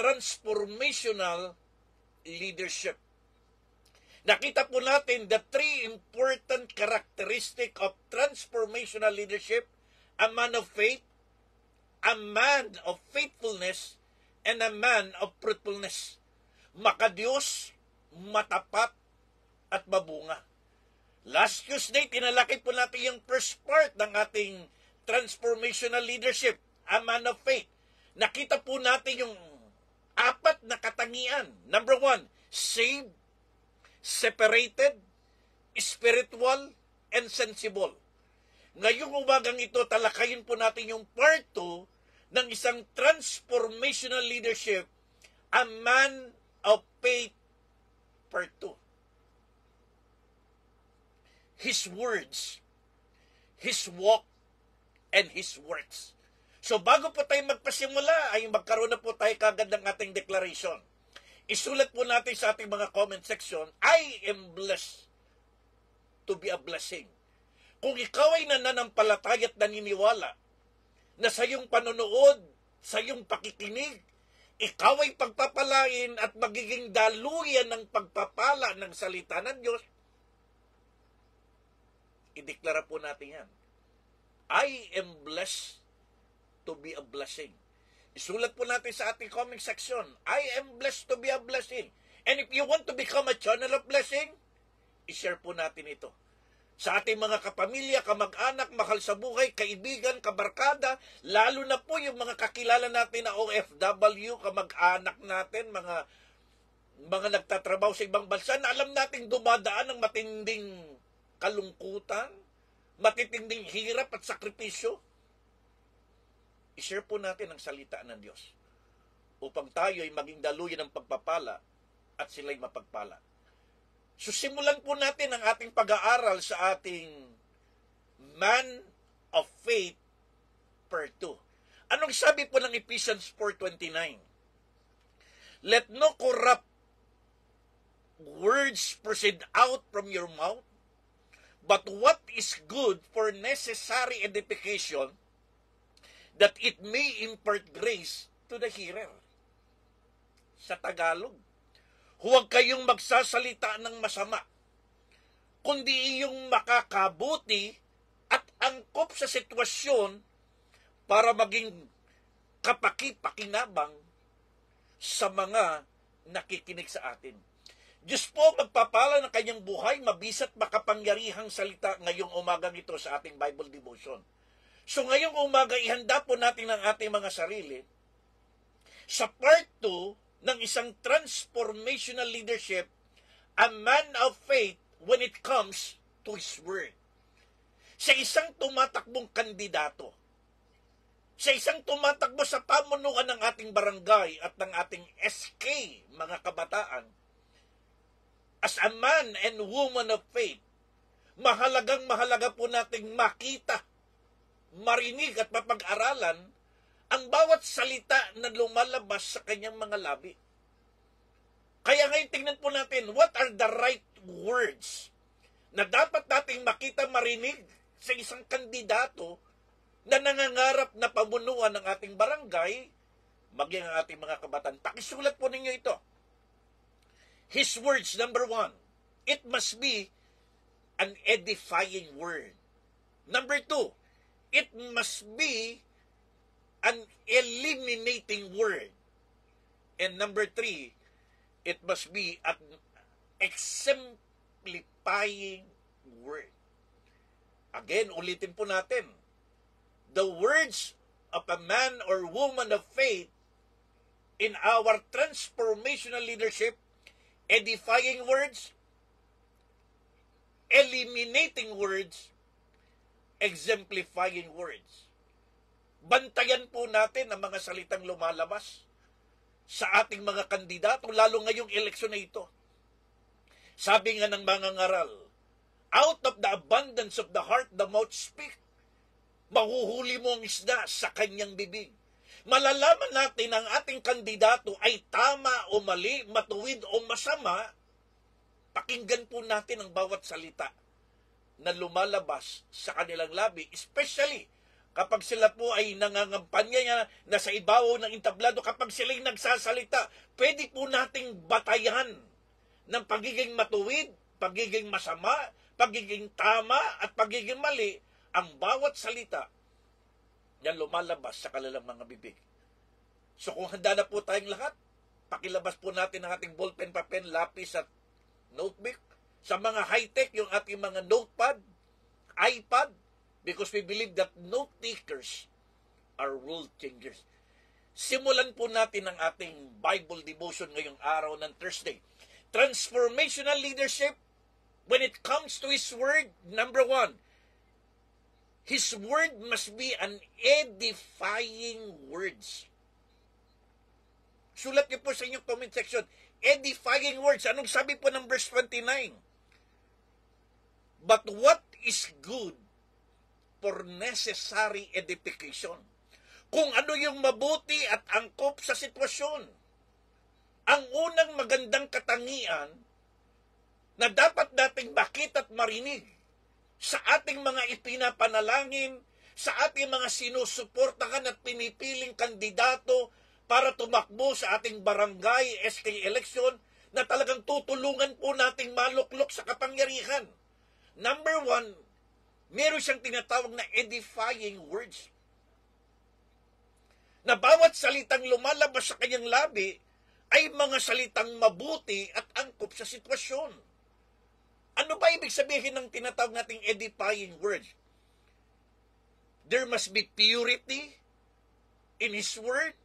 transformational leadership. Nakita po natin the three important characteristic of transformational leadership: a man of faith, a man of faithfulness, and a man of fruitfulness. Makadiyos, matapat, at mabunga. Last Tuesday, tinalakit po natin yung first part ng ating transformational leadership, a man of faith. Nakita po natin yung apat na katangian. Number 1, saved, separated, spiritual, and sensible. Ngayong umagang ito, talakayin po natin yung part 2 ng isang transformational leadership, a man of faith, part 2. His words, his walk, and his works. So bago po tayo magpasimula, ay magkaroon na po tayo kagad ng ating declaration. Isulat po natin sa ating mga comment section, I am blessed to be a blessing. Kung ikaw ay nananampalataya at naniniwala na sa iyong panonood, sa iyong pakikinig, ikaw ay pagpapalain at magiging daluyan ng pagpapala ng salita ng Diyos, ideklara po natin yan. I am blessed to be a blessing. Isulat po natin sa ating comment section, I am blessed to be a blessing. And if you want to become a channel of blessing, ishare po natin ito sa ating mga kapamilya, kamag-anak, mahal sa buhay, kaibigan, kabarkada, lalo na po yung mga kakilala natin na OFW, kamag-anak natin, mga nagtatrabaho sa ibang bansa, na alam nating dumadaan ng matinding kalungkutan, matitinding hirap at sakripisyo. I-share po natin ang salita ng Diyos upang tayo ay maging daluyan ng pagpapala at sila'y mapagpala. So simulan po natin ang ating pag-aaral sa ating Man of Faith part 2. Anong sabi po ng Ephesians 4:29? Let no corrupt words proceed out from your mouth, but what is good for necessary edification, that it may impart grace to the hearer. Sa Tagalog, huwag kayong magsasalita ng masama, kundi iyong makakabuti at angkop sa sitwasyon para maging kapaki-pakinabang sa mga nakikinig sa atin. Diyos po magpapala ng kanyang buhay, mabisat makapangyarihang salita ngayong umagang ito sa ating Bible devotion. So ngayong umaga, ihanda po natin ang ating mga sarili sa part 2 ng isang transformational leadership, a man of faith when it comes to His Word. Sa isang tumatakbong kandidato, sa isang tumatakbo sa pamunuan ng ating barangay at ng ating SK, mga kabataan, as a man and woman of faith, mahalaga po nating makita, marinig at mapag-aralan ang bawat salita na lumalabas sa kanyang mga labi. Kaya ngayon tingnan po natin, what are the right words na dapat nating makita, marinig sa isang kandidato na nangangarap na pamunuan ng ating barangay, maging ang ating mga kabataan. Pakisulat po ninyo ito. His words, number 1, it must be an edifying word. Number 2, it must be an eliminating word. And number 3, it must be an exemplifying word. Again, ulitin po natin. The words of a man or woman of faith in our transformational leadership, edifying words, eliminating words, exemplifying words. Bantayan po natin ang mga salitang lumalabas sa ating mga kandidato, lalo ngayong eleksyon na ito. Sabi nga ng mga ngaral, out of the abundance of the heart, the mouth speak. Mahuhuli mo ang isda sa kanyang bibig. Malalaman natin ang ating kandidato ay tama o mali, matuwid o masama. Pakinggan po natin ang bawat salita na lumalabas sa kanilang labi, especially kapag sila po ay nangangampanya niya, nasa ibabaw ng entablado, kapag sila'y nagsasalita, pwede po nating batayan ng pagiging matuwid, pagiging masama, pagiging tama, at pagiging mali ang bawat salita na lumalabas sa kanilang mga bibig. So kung handa na po tayong lahat, pakilabas po natin ang ating ballpen, papel, lapis at notebook. Sa mga high-tech, yung ating mga notepad, iPad, because we believe that note takers are world changers. Simulan po natin ang ating Bible devotion ngayong araw ng Thursday. Transformational leadership, when it comes to His Word, number one, His Word must be an edifying words. Sulat niyo po sa inyong comment section, edifying words. Anong sabi po ng verse 29? But what is good for necessary edification? Kung ano yung mabuti at angkop sa sitwasyon. Ang unang magandang katangian na dapat nating makita at marinig sa ating mga ipinapanalangin, sa ating mga sinusuportahan at pinipiling kandidato para tumakbo sa ating barangay SK election na talagang tutulungan po nating maluklok sa kapangyarihan. Number one, meron siyang tinatawag na edifying words. Na bawat salitang lumalabas sa kanyang labi ay mga salitang mabuti at angkop sa sitwasyon. Ano ba ibig sabihin ng tinatawag nating edifying words? There must be purity in His Word.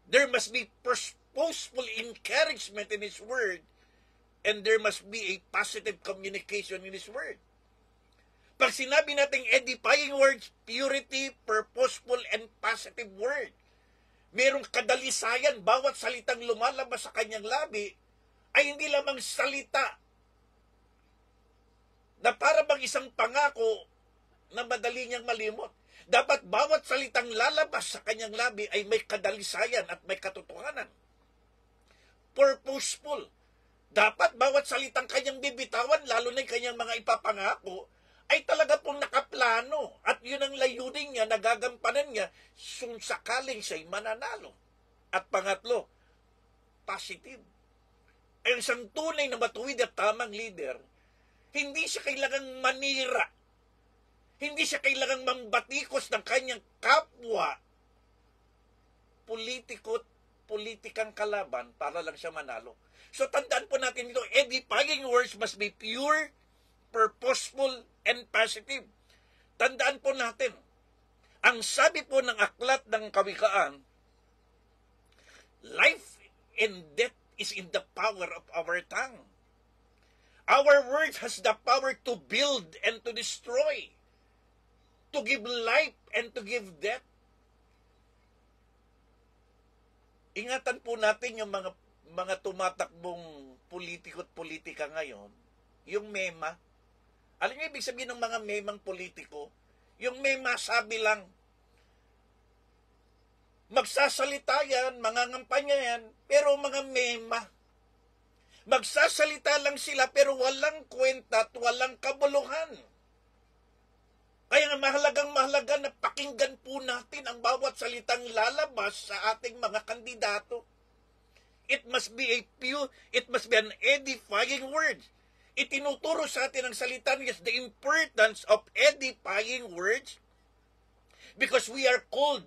There must be purposeful encouragement in His Word. And there must be a positive communication in His Word. Pag sinabi nating edifying words, purity, purposeful, and positive word, merong kadalisayan, bawat salitang lumalabas sa kanyang labi ay hindi lamang salita na para bang isang pangako na madali niyang malimot. Dapat bawat salitang lalabas sa kanyang labi ay may kadalisayan at may katotohanan. Purposeful. Dapat bawat salitang kanyang bibitawan, lalo na yung kanyang mga ipapangako, ay talaga pong nakaplano. At yun ang layunin niya, nagagampanan niya, kung sakaling siya'y mananalo. At pangatlo, positive. Ang isang tunay na matuwid at tamang leader, hindi siya kailangang manira. Hindi siya kailangang mambatikos ng kanyang kapwa politikang kalaban para lang siya manalo. So tandaan po natin ito, edifying words must be pure, purposeful, and positive. Tandaan po natin, ang sabi po ng aklat ng Kawikaan, life and death is in the power of our tongue. Our words has the power to build and to destroy, to give life and to give death. Ingatan po natin yung mga tumatakbong politiko at politika ngayon, yung mema. Alam niyo ibig sabihin ng mga memang politiko? Yung mema sabi lang, magsasalita yan, mangangampanya yan, pero mga mema. Magsasalita lang sila pero walang kwenta at walang kabuluhan. Kaya nga mahalaga na pakinggan po natin ang bawat salitang lalabas sa ating mga kandidato. It must be an edifying word. Itinuturo sa atin ang salita niya the importance of edifying words because we are called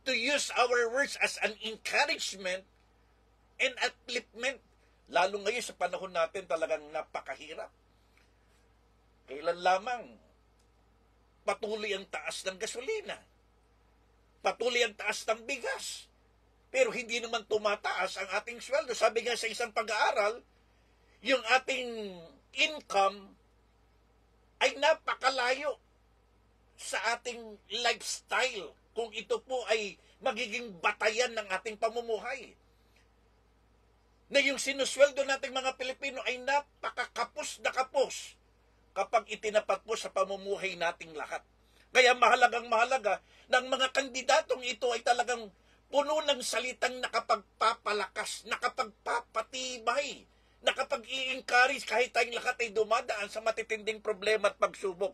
to use our words as an encouragement and upliftment. Lalo ngayon sa panahon natin talagang napakahirap. Kailan lamang patuloy ang taas ng gasolina, patuloy ang taas ng bigas, pero hindi naman tumataas ang ating sweldo. Sabi nga sa isang pag-aaral, yung ating income ay napakalayo sa ating lifestyle kung ito po ay magiging batayan ng ating pamumuhay. Na yung sinusweldo nating mga Pilipino ay napakakapos na kapos kapag itinapat po sa pamumuhay nating lahat. Kaya mahalaga ng mga kandidatong ito ay talagang puno ng salitang nakapagpapalakas, nakapagpapatibay, nakapag-i-encourage kahit tayong lahat ay dumadaan sa matitinding problema at pagsubok.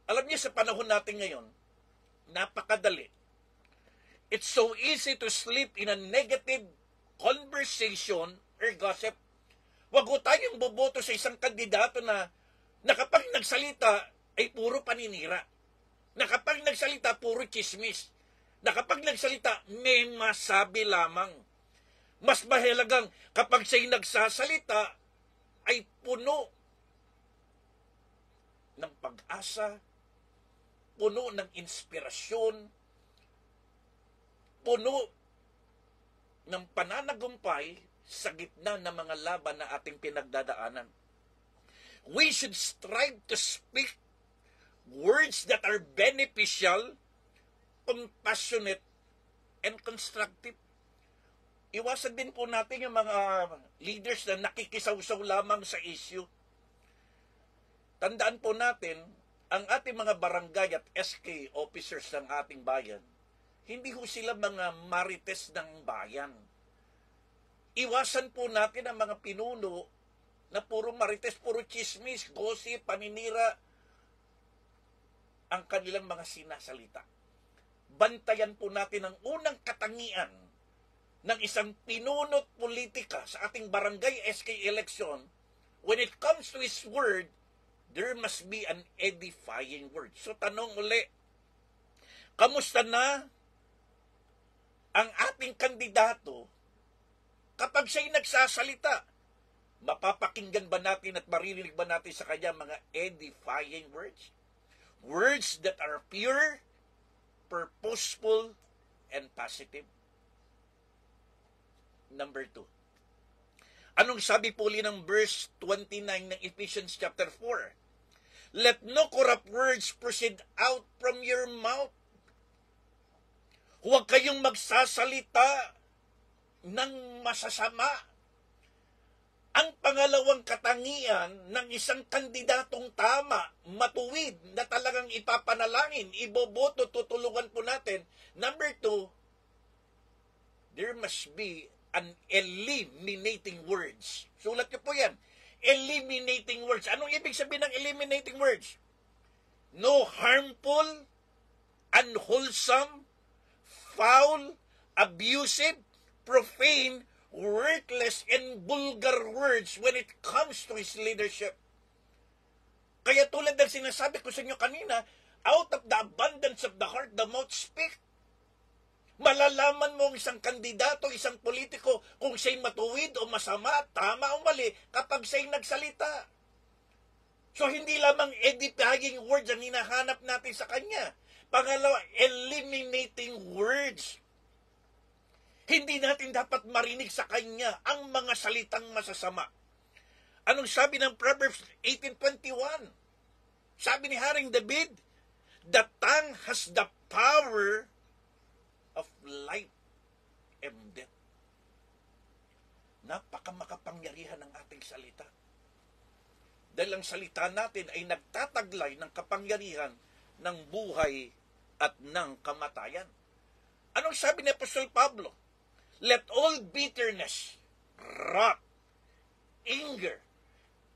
Alam niyo, sa panahon natin ngayon, napakadali. It's so easy to slip in a negative conversation or gossip. Wag ho tayong boboto sa isang kandidato na kapag nagsalita ay puro paninira. Na kapag nagsalita, puro chismis. Na kapag nagsalita, may masabi lamang. Mas mahalagang kapag siya'y nagsasalita, ay puno ng pag-asa, puno ng inspirasyon, puno ng pananagumpay sa gitna ng mga laban na ating pinagdadaanan. We should strive to speak words that are beneficial, compassionate, and constructive. Iwasan din po natin yung mga leaders na nakikisawsaw lamang sa issue. Tandaan po natin, ang ating mga barangay at SK officers ng ating bayan, hindi ho sila mga marites ng bayan. Iwasan po natin ang mga pinuno na puro marites, puro chismis, gossip, paninira ang kanilang mga sinasalita. Bantayan po natin ang unang katangian ng isang pinunot politika sa ating barangay SK election. When it comes to his word, there must be an edifying word. So tanong uli, kamusta na ang ating kandidato kapag siya'y nagsasalita? Mapapakinggan ba natin at maririnig ba natin sa kanya mga edifying words? Words that are pure, purposeful, and positive. Number 2. Anong sabi po ulit ng verse 29 ng Ephesians chapter 4? Let no corrupt words proceed out from your mouth. Huwag kayong magsasalita ng masasama. Ang pangalawang katangian ng isang kandidatong tama, matuwid, na talagang ipapanalangin, iboboto, tutulungan po natin. Number 2, there must be an eliminating words. Sulat niyo po yan. Eliminating words. Anong ibig sabihin ng eliminating words? No harmful, unwholesome, foul, abusive, profane, worthless, and vulgar words when it comes to his leadership. Kaya tulad ng sinasabi ko sa inyo kanina, out of the abundance of the heart, the mouth speak. Malalaman mo ang isang kandidato, isang politiko, kung siya'y matuwid o masama, tama o mali, kapag siya'y nagsalita. So, hindi lamang edifying words ang hinahanap natin sa kanya. Pangalawa, eliminating words. Hindi natin dapat marinig sa kanya ang mga salitang masasama. Anong sabi ng Proverbs 18:21? Sabi ni Haring David, the tongue has the power of life and death. Napakamakapangyarihan ng ating salita. Dahil ang salita natin ay nagtataglay ng kapangyarihan ng buhay at ng kamatayan. Anong sabi ni Apostol Pablo? Let all bitterness, wrath, anger,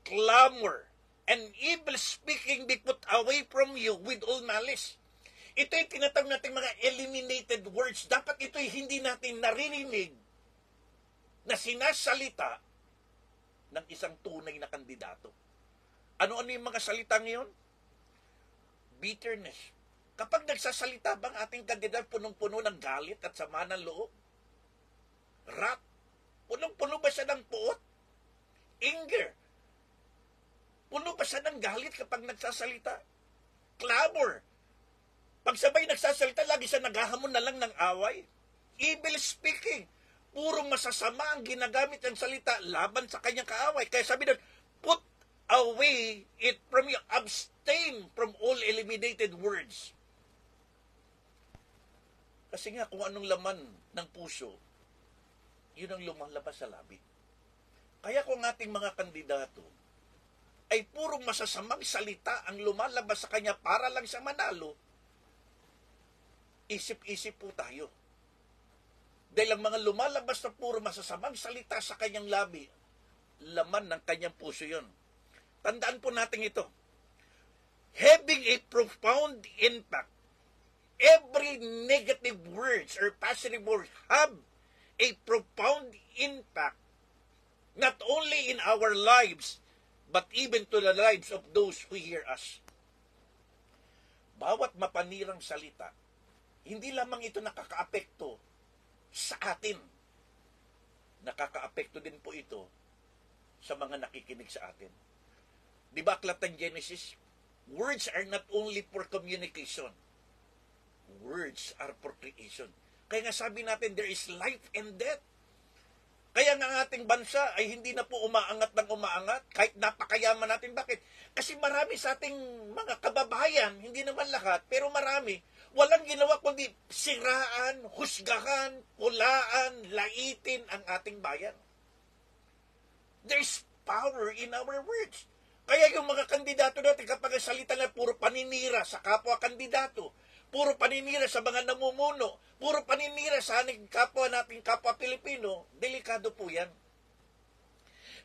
clamor, and evil speaking be put away from you with all malice. Ito'y tinatawag natin mga eliminated words. Dapat ito'y hindi natin naririnig na sinasalita ng isang tunay na kandidato. Ano-ano yung mga salita ngayon? Bitterness. Kapag nagsasalita bang ating kandidato punong-puno ng galit at sama ng loob? Wrath. Punong-puno ba siya ng puot? Anger. Puno ba siya ng galit kapag nagsasalita? Clamor. Pag sabay nagsasalita, lagi siya naghahamon na lang ng away. Evil speaking. Puro masasama ang ginagamit ng salita laban sa kanyang kaaway. Kaya sabi doon, put away it from you. Abstain from all eliminated words. Kasi nga, kung anong laman ng puso, yun ang lumalabas sa labi. Kaya kung ating mga kandidato ay puro masasamang salita ang lumalabas sa kanya para lang sa manalo, isip-isip po tayo. Dahil ang mga lumalabas na puro masasamang salita sa kanyang labi, laman ng kanyang puso yon. Tandaan po natin ito. having a profound impact. Every negative words or positive words have a profound impact, not only in our lives, but even to the lives of those who hear us. Bawat mapanirang salita, hindi lamang ito nakakaapekto sa atin. Nakakaapekto din po ito sa mga nakikinig sa atin. Di ba aklat ng Genesis? Words are not only for communication. Words are for creation. Kaya nga sabi natin, there is life and death. Kaya nga ang ating bansa ay hindi na po umaangat ng umaangat, kahit napakayaman natin. Bakit? Kasi marami sa ating mga kababayan, hindi naman lahat, pero marami, walang ginawa kundi siraan, husgahan, pulaan, laitin ang ating bayan. There's power in our words. Kaya yung mga kandidato natin, kapag salita na puro paninira sa kapwa kandidato, puro paninira sa mga namumuno, puro paninira sa ating kapwa nating kapwa Pilipino, delikado po yan.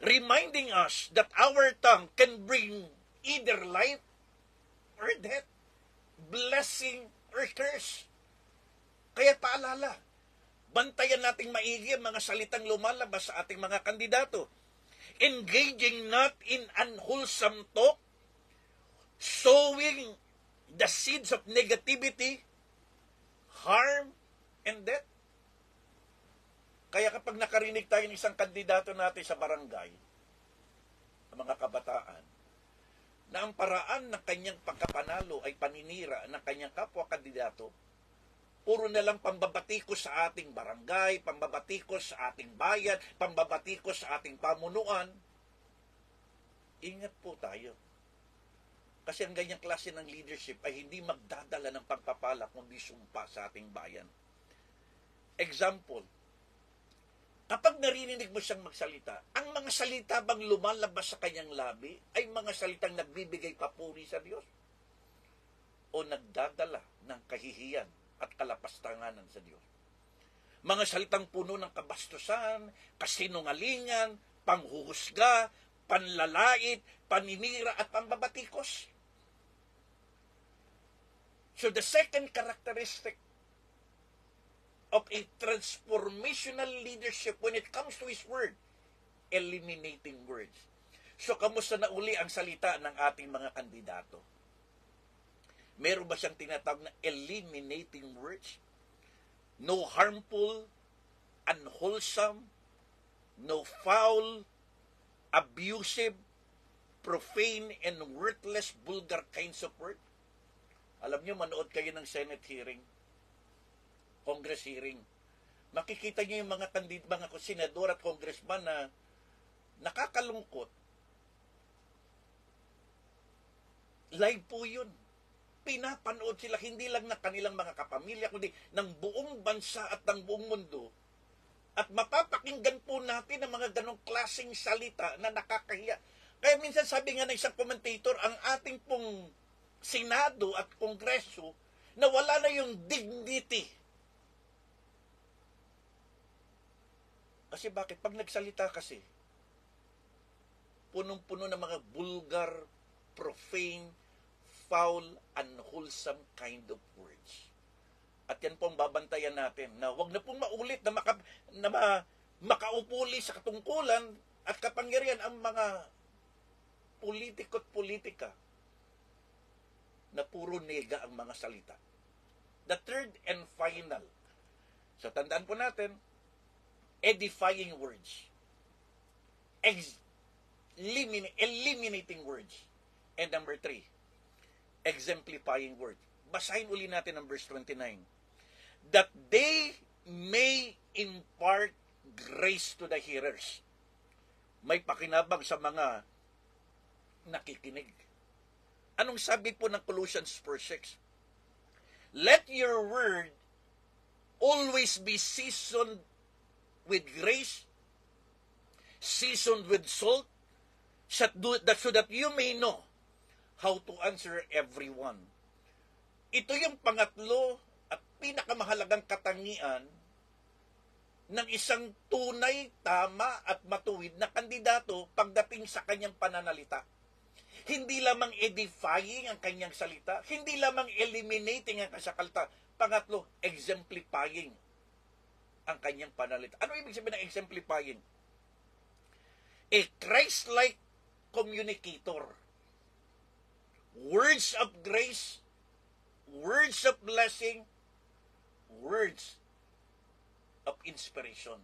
Reminding us that our tongue can bring either life or death, blessing or curse. Kaya paalala, bantayan nating maigi ang mga salitang lumalabas sa ating mga kandidato. Engaging not in unwholesome talk, sowing the seeds of negativity, harm, and death. Kaya kapag nakarinig tayo ng isang kandidato natin sa barangay, ang mga kabataan, na ang paraan ng kanyang pagkapanalo ay paninira ng kanyang kapwa kandidato, puro na lang pambabatikos sa ating barangay, pambabatikos sa ating bayan, pambabatikos sa ating pamunuan, ingat po tayo. Kasi ang ganyang klase ng leadership ay hindi magdadala ng pagpapala kundi sumpa sa ating bayan. Example, kapag narinig mo siyang magsalita, ang mga salita bang lumalabas sa kanyang labi ay mga salitang nagbibigay papuri sa Diyos? O nagdadala ng kahihiyan at kalapastanganan sa Diyos? Mga salitang puno ng kabastusan, kasinungalingan, panghuhusga, panlalait, paninira at pambabatikos. So the second characteristic of a transformational leadership when it comes to His Word, eliminating words. So kamusta na uli ang salita ng ating mga kandidato? Meron ba siyang tinatawag na eliminating words? No harmful, unwholesome, no foul, abusive, profane, and worthless, vulgar kinds of words? Alam niyo, manood kayo ng Senate hearing, Congress hearing. Makikita niyo yung mga senador at congressman na nakakalungkot. Live po yun. Pinapanood sila, hindi lang ng kanilang mga kapamilya, kundi ng buong bansa at ng buong mundo. At mapapakinggan po natin ang mga ganong klaseng salita na nakakahiya. Kaya minsan sabi nga ng isang commentator, ang ating pong Senado at Kongreso, na wala na yung dignity. Kasi bakit? Pag nagsalita kasi, punong-puno ng mga vulgar, profane, foul, unwholesome kind of words. At yan po ang babantayan natin, na wag na pong maulit na, makaupuli sa katungkulan at kapangyarihan ang mga politiko't politika na puro nega ang mga salita. The third and final. So tandaan po natin, edifying words. Eliminating words. And number 3, exemplifying words. Basahin uli natin ang verse 29. That they may impart grace to the hearers. May pakinabang sa mga nakikinig. Anong sabi po ng Colossians 4:6? Let your word always be seasoned with grace, seasoned with salt, so that you may know how to answer everyone. Ito yung pangatlo at pinakamahalagang katangian ng isang tunay, tama at matuwid na kandidato pagdating sa kanyang pananalita. Hindi lamang edifying ang kanyang salita, hindi lamang eliminating ang kasakalta. Pangatlo, exemplifying ang kanyang panalita. Ano ibig sabihin ng exemplifying? A Christ-like communicator. Words of grace, words of blessing, words of inspiration.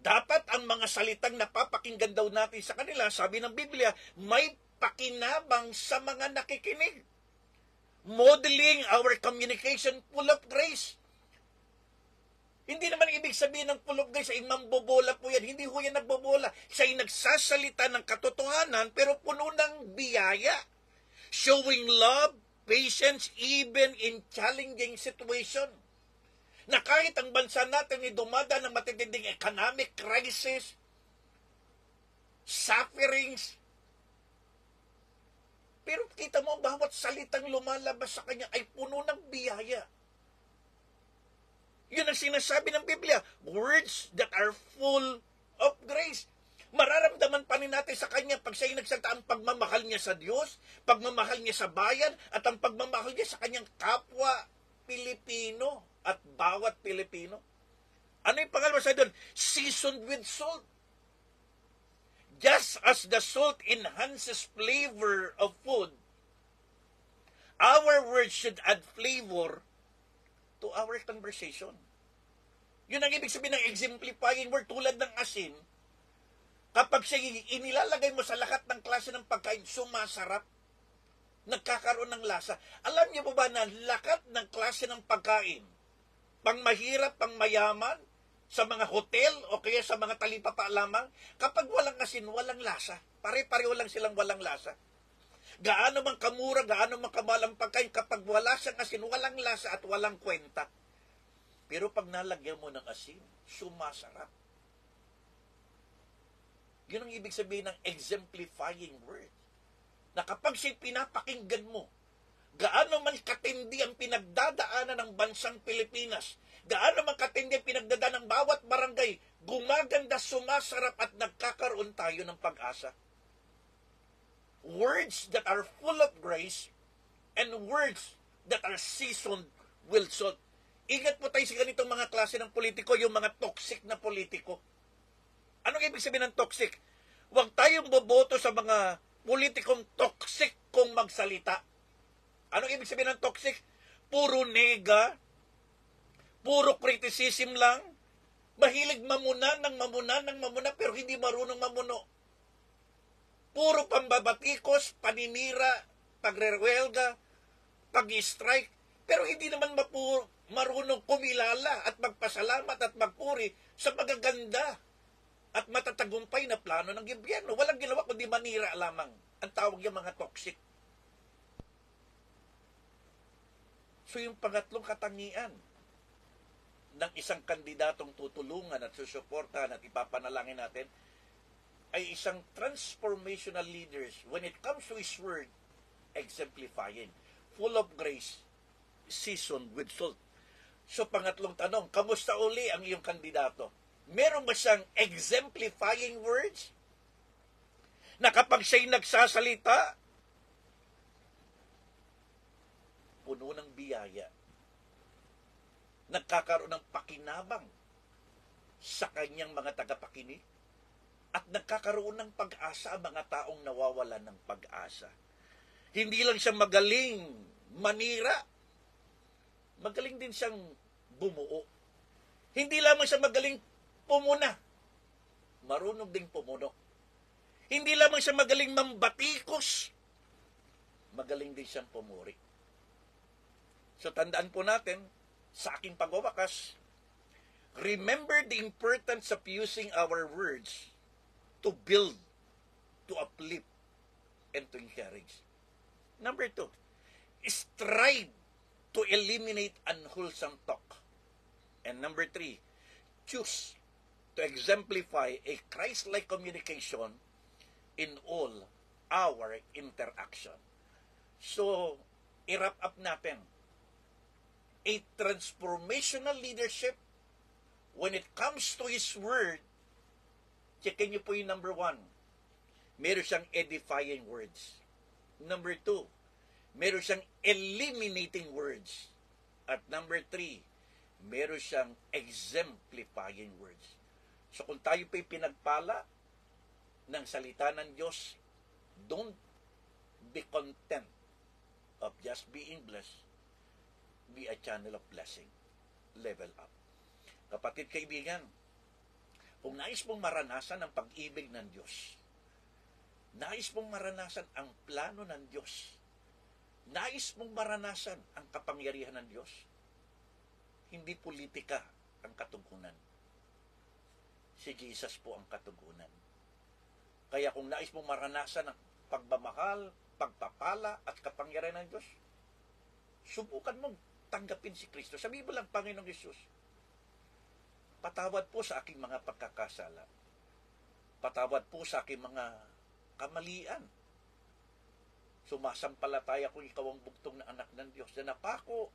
Dapat ang mga salitang napapakinggan daw natin sa kanila, sabi ng Biblia, may pakinabang sa mga nakikinig. Modeling our communication full of grace. Hindi naman ibig sabihin ng full of grace ay mambobola po yan. Hindi ho yan nagbobola. Siya ay nagsasalita ng katotohanan pero puno ng biyaya. Showing love, patience, even in challenging situation. Na kahit ang bansa natin ay dumadaan ng matitinding economic crisis, sufferings, pero kita mo, bawat salitang lumalabas sa kanya ay puno ng biyaya. Yun ang sinasabi ng Biblia, words that are full of grace. Mararamdaman pa rin natin sa kanya pag siya nagsalita ang pagmamahal niya sa Diyos, pagmamahal niya sa bayan, at ang pagmamahal niya sa kanyang kapwa Pilipino at bawat Pilipino. Ano yung pangalawa sa doon? Seasoned with salt. Just as the salt enhances flavor of food, our words should add flavor to our conversation. Yun ang ibig sabihin ng exemplifying word, tulad ng asin. Kapag siya inilalagay mo sa lahat ng klase ng pagkain, sumasarap, nagkakaroon ng lasa. Alam niyo ba na lahat ng klase ng pagkain, pang mahirap, pang mayaman, sa mga hotel o kaya sa mga talipapa lamang, kapag walang asin, walang lasa. Pare-pareho lang silang walang lasa. Gaano man kamura, gaano man kamahal ang pagkain, kapag wala siyang asin, walang lasa at walang kwenta. Pero pag nalagyan mo ng asin, sumasarap. Yun ang ibig sabihin ng exemplifying word. Na kapag siya pinapakinggan mo, gaano man katindi ang pinagdadaanan ng bansang Pilipinas, gaano man katindi ang pinagdadaanan ng bawat barangay, gumaganda, sumasarap at nagkakaroon tayo ng pag-asa. Words that are full of grace and words that are seasoned with salt. Ingat po tayo sa ganitong mga klase ng politiko, yung mga toxic na politiko. Anong ibig sabihin ng toxic? Huwag tayong boboto sa mga politikong toxic kung magsalita. Anong ibig sabihin ng toxic? Puro nega, puro criticism lang, mahilig mamuna pero hindi marunong mamuno. Puro pambabatikos, paninira, pagrerwelga, pag-strike, pero hindi naman marunong kumilala at magpasalamat at magpuri sa magaganda at matatagumpay na plano ng gobyerno. Walang ginawa kundi manira lamang. Ang tawag yung mga toxic. So yung pangatlong katangian ng isang kandidatong tutulungan at susuportahan at ipapanalangin natin ay isang transformational leaders when it comes to His Word, exemplifying, full of grace, seasoned with salt. So pangatlong tanong, kamusta uli ang iyong kandidato? Meron ba siyang exemplifying words? Na kapag siya'y nagsasalita, puno ng biyaya, nagkakaroon ng pakinabang sa kanyang mga tagapakinig, at nagkakaroon ng pag-asa ang mga taong nawawalan ng pag-asa. Hindi lang siya magaling manira, magaling din siyang bumuo. Hindi lamang siya magaling pumuna, marunong ding pumuno. Hindi lamang siya magaling mambatikos, magaling din siyang pumuri. So tandaan po natin, sa aking pagwawakas, remember the importance of using our words to build, to uplift, and to encourage. Number 2, strive to eliminate unwholesome talk. And number 3, choose to exemplify a Christ-like communication in all our interaction. So, i-wrap up natin. A transformational leadership, when it comes to His Word, checkin niyo po yung number 1. meron siyang edifying words. Number 2, meron siyang eliminating words. At number 3, meron siyang exemplifying words. So kung tayo pa'y pinagpala ng salita ng Diyos, don't be content of just being blessed. Be a channel of blessing. Level up. Kapatid, kaibigan, kung nais mong maranasan ang pag-ibig ng Diyos, nais mong maranasan ang plano ng Diyos, nais mong maranasan ang kapangyarihan ng Diyos, hindi politika ang katugunan. Si Jesus po ang katugunan. Kaya kung nais mong maranasan ang pagmamahal, pagpapala at kapangyarihan ng Diyos, subukan mong tanggapin si Kristo. Sabi mo lang, Panginoong Jesus, patawad po sa aking mga pagkakasala. Patawad po sa aking mga kamalian. Sumasampalataya ko ikaw ang bugtong na anak ng Diyos na napako,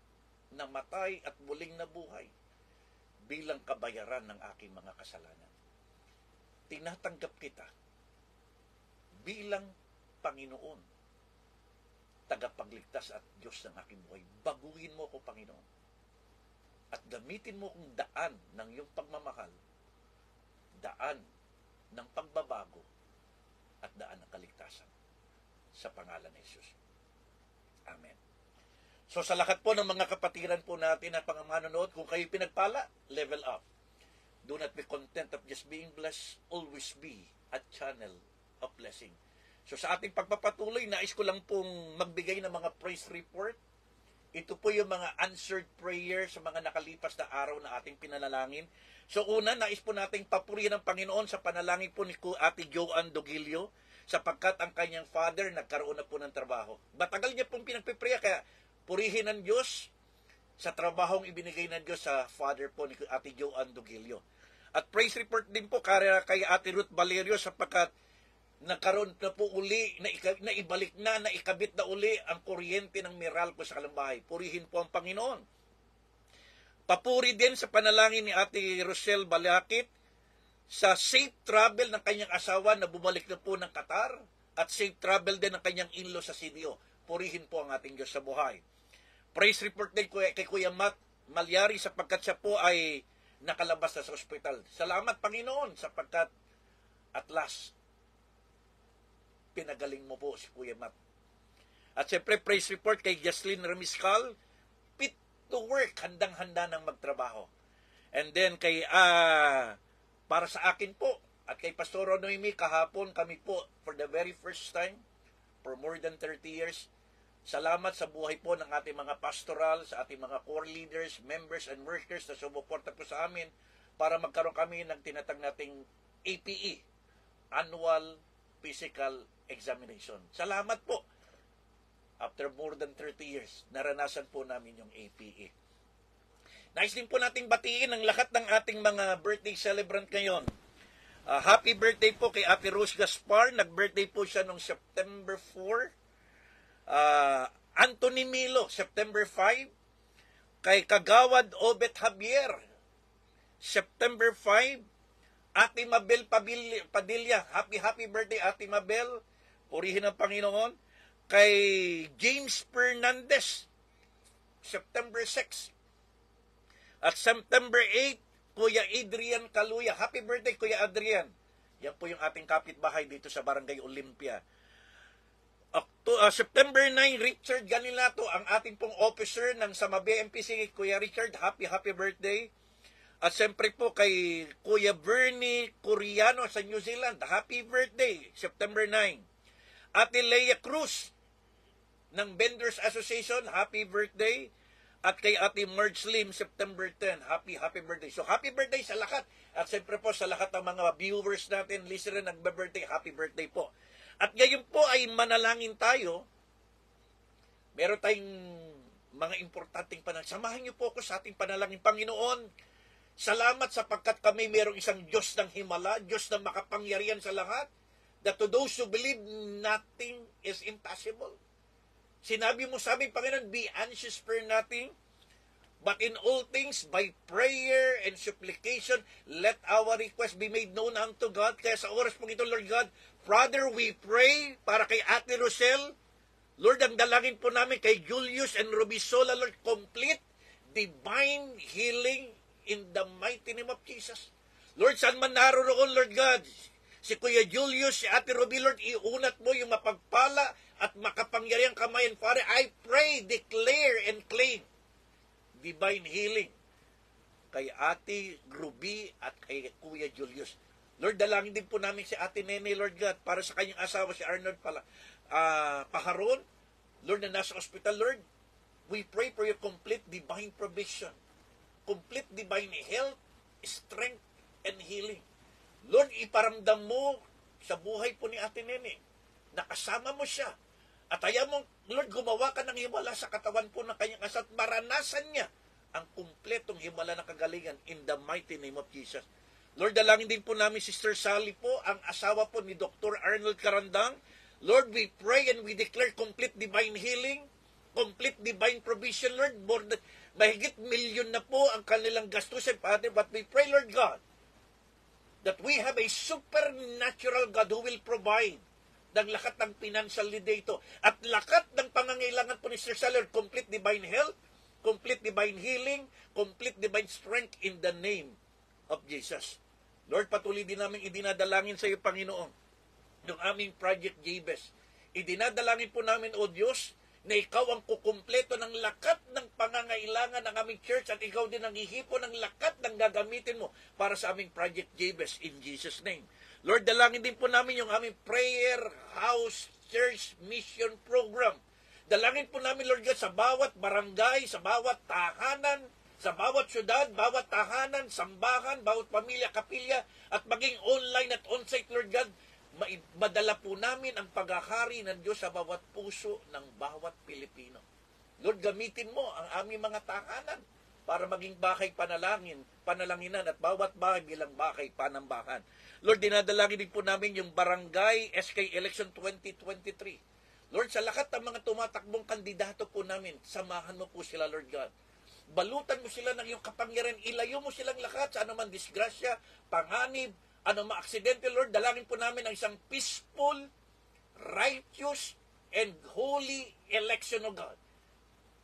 namatay at muling nabuhay bilang kabayaran ng aking mga kasalanan. Tinatanggap kita bilang Panginoon, tagapagligtas at Diyos ng aking buhay. Baguhin mo ko, Panginoon. At gamitin mo kong daan ng iyong pagmamahal, daan ng pagbabago, at daan ng kaligtasan. Sa pangalan ni Jesus. Amen. So sa lahat po ng mga kapatiran po natin na pangmanonood, kung kayo pinagpala, level up. Do not be content of just being blessed. Always be a channel of blessing. So sa ating pagpapatuloy, nais ko lang pong magbigay ng mga praise report. Ito po yung mga answered prayer sa mga nakalipas na araw na ating pinanalangin. So una, nais po nating papurihin ng Panginoon sa panalangin po ni Ate Joanne Dogilio, sapagkat ang kanyang father nagkaroon na po ng trabaho. Matagal niya pong pinagpipreya, kaya purihin ng Diyos sa trabahong ibinigay ng Diyos sa father po ni Ate Joanne Dogilio. At praise report din po kay Ate Ruth Valerio, sapagkat nagkaroon na po uli, naibalik na, naikabit na uli ang kuryente ng Meralco sa Kalambahay. Purihin po ang Panginoon. Papuri din sa panalangin ni Ate Rochelle Balakit sa safe travel ng kanyang asawa na bumalik na po ng Qatar, at safe travel din ng kanyang in-law sa CDO. Purihin po ang ating Diyos sa buhay. Praise report din kay Kuya Matt Malyari, sapagkat siya po ay nakalabas na sa ospital. Salamat, Panginoon, sapagkat at last, pinagaling mo po si Kuya Matt. At siyempre, praise report kay Jaslyn Ramiscal, fit to work, handang-handa ng magtrabaho. And then kay para sa akin po, at kay Pastor Noemi, kahapon kami po, for the very first time, for more than 30 years, salamat sa buhay po ng ating mga pastoral, sa ating mga core leaders, members, and workers na sumuporta po sa amin para magkaroon kami ng tinatag nating APE, Annual Physical Examination. Salamat po. After more than 30 years, naranasan po namin yung APE. Nais din po nating batiin ang lahat ng ating mga birthday celebrant ngayon. Happy birthday po kay Ate Rose Gaspar. Nag-birthday po siya noong September 4. Anthony Milo, September 5. Kay Kagawad Obet Javier, September 5. Ate Mabel Padilla, happy birthday Ate Mabel. Purihin ang Panginoon. Kay James Fernandez, September 6. At September 8, Kuya Adrian Kaluya. Happy birthday, Kuya Adrian. Yan po yung ating kapitbahay dito sa Barangay Olympia. September 9, Richard Ganilato, ang ating pong officer ng Sama BMPC. Kuya Richard, happy birthday. At siyempre po kay Kuya Bernie Coriano sa New Zealand, happy birthday, September 9. Ate Leia Cruz ng Vendors Association, happy birthday. At kay Ate Marge Lim, September 10, happy birthday. So happy birthday sa lahat. At siyempre po sa lahat ng mga viewers natin, listener nagbe-birthday, happy birthday po. At ngayon po ay manalangin tayo. Meron tayong mga importanteng panalangin. Samahan niyo po ako sa ating panalangin. Panginoon, salamat sapagkat kami mayroong isang Diyos ng himala, Diyos na makapangyarihan sa lahat, that to those who believe nothing is impossible. Sinabi mo sa amin, Panginoon, be anxious for nothing, But in all things, by prayer and supplication, let our request be made known unto God. Kaya sa oras po ito, Lord God, Father, we pray para kay Ate Rosel. Lord, ang dalangin po namin kay Julius and Rubisola, Lord, complete divine healing in the mighty name of Jesus. Lord, saan man naroon, Lord God, si Kuya Julius, si Ate Ruby, Lord, iunat mo yung mapagpala at makapangyariang kamay. And Father, I pray, declare, and claim divine healing kay Ate Ruby at kay Kuya Julius. Lord, dalangin din po namin si Ate Nene, Lord God, para sa kanyang asawa, si Arnold Paharon, Lord, na nasa ospital. Lord, we pray for your complete divine provision, complete divine health, strength, and healing. Lord, iparamdam mo sa buhay po ni Ate Nene, nakasama mo siya, at ayaw mo, Lord, gumawa ka ng himala sa katawan po ng kanyang asawa at maranasan niya ang kumpletong himala ng kagalingan in the mighty name of Jesus. Lord, dalangin din po namin Sister Sally po, ang asawa po ni Dr. Arnold Carandang. Lord, we pray and we declare complete divine healing, complete divine provision, Lord. Mahigit milyon na po ang kanilang gastusin, Father, but we pray, Lord God, that we have a supernatural God who will provide ng lakat ng financial need dito. At lakat ng pangangailangan po ni Sir Saller, complete divine health, complete divine healing, complete divine strength in the name of Jesus. Lord, patuloy din namin idinadalangin sa iyo, Panginoon, yung aming Project Jabez. Idinadalangin po namin, O Diyos, na ikaw ang kukumpleto ng lakat ng pangangailangan ng aming church at ikaw din ang ihipo ng lakat ng gagamitin mo para sa aming Project Jabez in Jesus' name. Lord, dalangin din po namin yung aming Prayer House Church Mission Program. Dalangin po namin, Lord God, sa bawat barangay, sa bawat tahanan, sa bawat syudad, bawat tahanan, sambahan, bawat pamilya, kapilya, at maging online at on-site, Lord God, madala po namin ang paghahari ng Diyos sa bawat puso ng bawat Pilipino. Lord, gamitin mo ang aming mga tahanan para maging bahay panalanginan at bawat bahay bilang bahay panambahan. Lord, dinadalangin din po namin yung Barangay SK Election 2023. Lord, sa lahat ng mga tumatakbong kandidato po namin, samahan mo po sila, Lord God. Balutan mo sila ng iyong kapangyarihan, ilayo mo silang lahat sa anuman disgrasya, panganib, anumang aksidente, Lord. Dalangin po namin ang isang peaceful, righteous, and holy election, O God.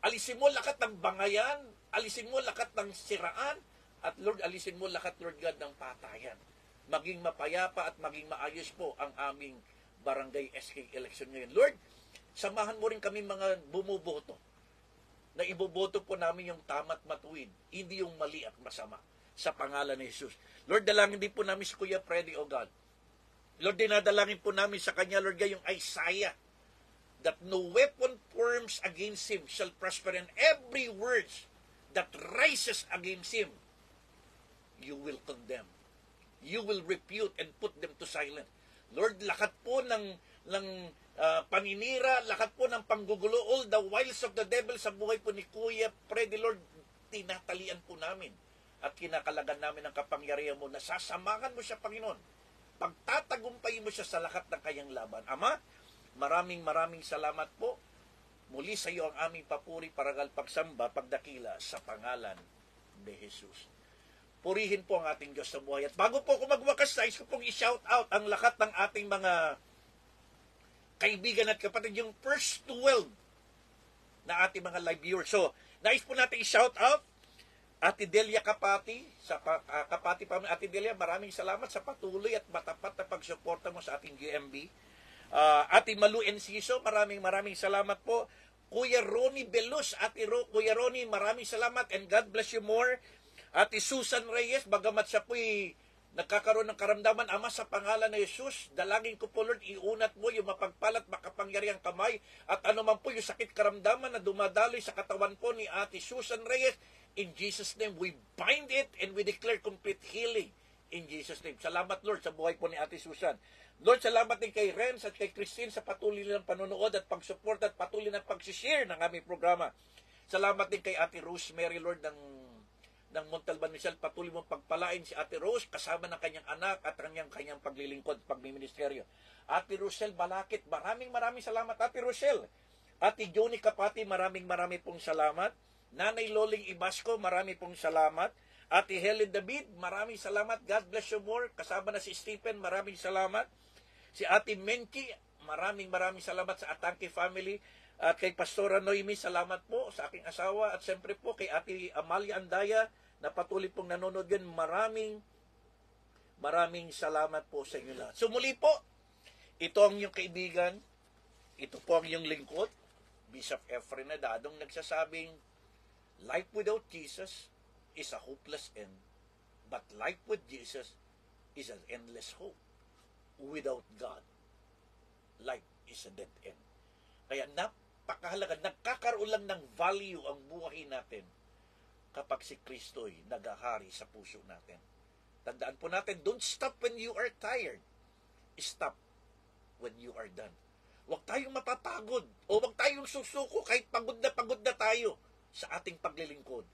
Alisin mo lahat ng bangayan, alisin mo lahat ng siraan, at Lord, alisin mo lahat, Lord God, ng patayan. Maging mapayapa at maging maayos po ang aming Barangay SK election ngayon. Lord, samahan mo rin kami mga bumuboto na iboboto po namin yung tama at matuwid, hindi yung mali at masama, sa pangalan ni Jesus. Lord, dalangin din po namin si Kuya Freddy, O God. Lord, dinadalangin po namin sa kanya, Lord God, yung Isaiah, that no weapon forms against him shall prosper, and every word that rises against him, you will condemn. You will refute and put them to silence. Lord, lahat po ng paninira, lahat po ng panggugulo, all the wiles of the devil sa buhay po ni Kuya Freddy, Lord, tinatalian po namin at kinakalagan namin ang kapangyarihan mo na sasamahan mo siya, Panginoon. Pagtatagumpayin mo siya sa lahat ng kanyang laban. Ama, maraming salamat po. Muli sa iyo ang aming papuri, paragal, pagsamba, pagdakila sa pangalan ni Jesus. Purihin po ang ating Diyos sa buhay. At bago po ako magwakas, nais ko pong i-shout out ang lahat ng ating mga kaibigan at kapatid, yung first 12 na ating mga live viewers. So, nais po natin i-shout out Ate Delia Kapati, sa Kapati pa, Ate Delia, maraming salamat sa patuloy at matapat na pagsuporta mo sa ating GMB. Ate Malu Enciso, maraming salamat po. Kuya Ronnie Belus, Kuya Ronnie, maraming salamat and God bless you more. Ate Susan Reyes, bagamat siya po'y nagkakaroon ng karamdaman, Ama, sa pangalan ni Jesus, dalangin ko po, Lord, iunat mo yung mapagpalat, makapangyariang kamay, at anuman po yung sakit karamdaman na dumadaloy sa katawan po ni Ate Susan Reyes, in Jesus' name, we bind it and we declare complete healing in Jesus' name. Salamat, Lord, sa buhay po ni Ate Susan. Lord, salamat din kay Renz at kay Christine sa patuloy nilang panonood at pag-support at patuloy na pag-share ng aming programa. Salamat din kay Ate Rosemary, Lord, ng Montalban Michelle, patuloy mong pagpalain si Ate Rose kasama ng kanyang anak at kanyang paglilingkod, pagmiministeryo. Ate Rosel Balakit, maraming salamat, Ate Rosel. Ate Joni Kapati, maraming pong salamat. Nanay Loling Ibasco, marami pong salamat. Ate Helen David, maraming salamat. God bless you more. Kasama na si Stephen, maraming salamat. Si Ate Menchi, maraming salamat sa Atangke family. At kay Pastora Noemi, salamat po sa aking asawa. At siyempre po kay Ate Amalia Andaya, na patuloy pong nanonood yan. Maraming salamat po sa inyo lahat. So muli po, ito ang inyong kaibigan, ito po ang inyong lingkod, Bishop Efren Nadadong nagsasabing, life without Jesus is a hopeless end, but life with Jesus is an endless hope. Without God, life is a dead end. Kaya napakahalaga, nagkakaroon lang ng value ang buhay natin kapag si Kristo'y nagahari sa puso natin. Tandaan po natin, don't stop when you are tired. Stop when you are done. Huwag tayong mapapagod o huwag tayong susuko kahit pagod na tayo sa ating paglilingkod,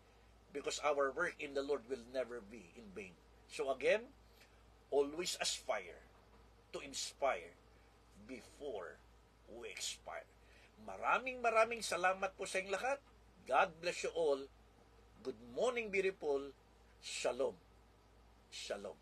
because our work in the Lord will never be in vain. So again, always aspire to inspire before we expire. Maraming salamat po sa inyong lahat. God bless you all. Good morning, beautiful. Shalom. Shalom.